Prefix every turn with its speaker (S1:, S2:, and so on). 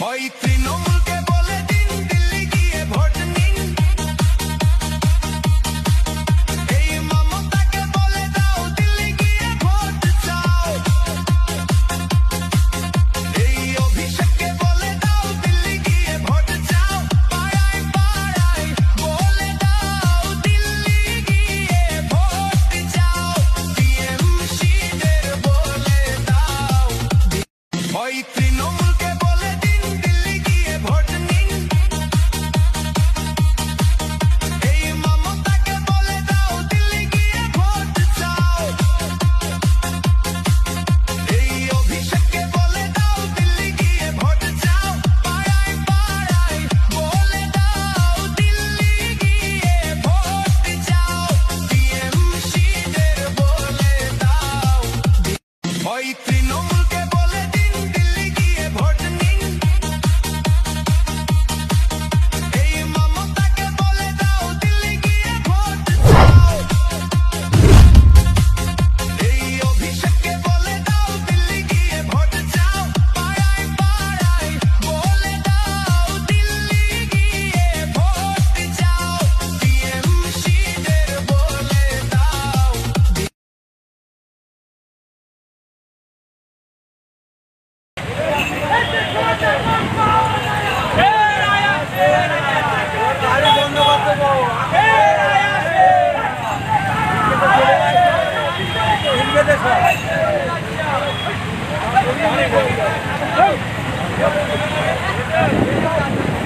S1: ওই তৃণমূলকে বলে দিন দিল্লি গিয়ে ভোট নিন, এই মমতাকে বলে দাও দিল্লি গিয়ে ভোট চাও, এই অভিষেককে বলে দাও দিল্লি গিয়ে ভোট চাও, পাড়ায় পাড়ায় বলে দাও দিল্লি গিয়ে ভোট চাও, টিএমসিদের বলে দাও ওই তৃণমূলকে বলে দিন দিল্লি গিয়ে ভোট নিন, এই মমতাকে বলে দাও দিল্লি গিয়ে ভোট চাও, এই অভিষেককে বলে দাও দিল্লি গিয়ে ভোট চাও, পাড়ায় পাড়ায় বলে দাও দিল্লি গিয়ে ভোট চাও, টিএমসিদের বলে দাও ওই তৃণমূলকে বলে দিন দিল্লি গিয়ে ভোট নিন, এই মমতাকে বলে দাও দিল্লি গিয়ে ভোট চাও, এই অভিষেককে বলে দাও দিল্লি গিয়ে ভোট চাও, পাড়ায় পাড়ায় বলে দাও দিল্লি গিয়ে ভোট চাও, টিএমসিদের বলে দাও
S2: Hey!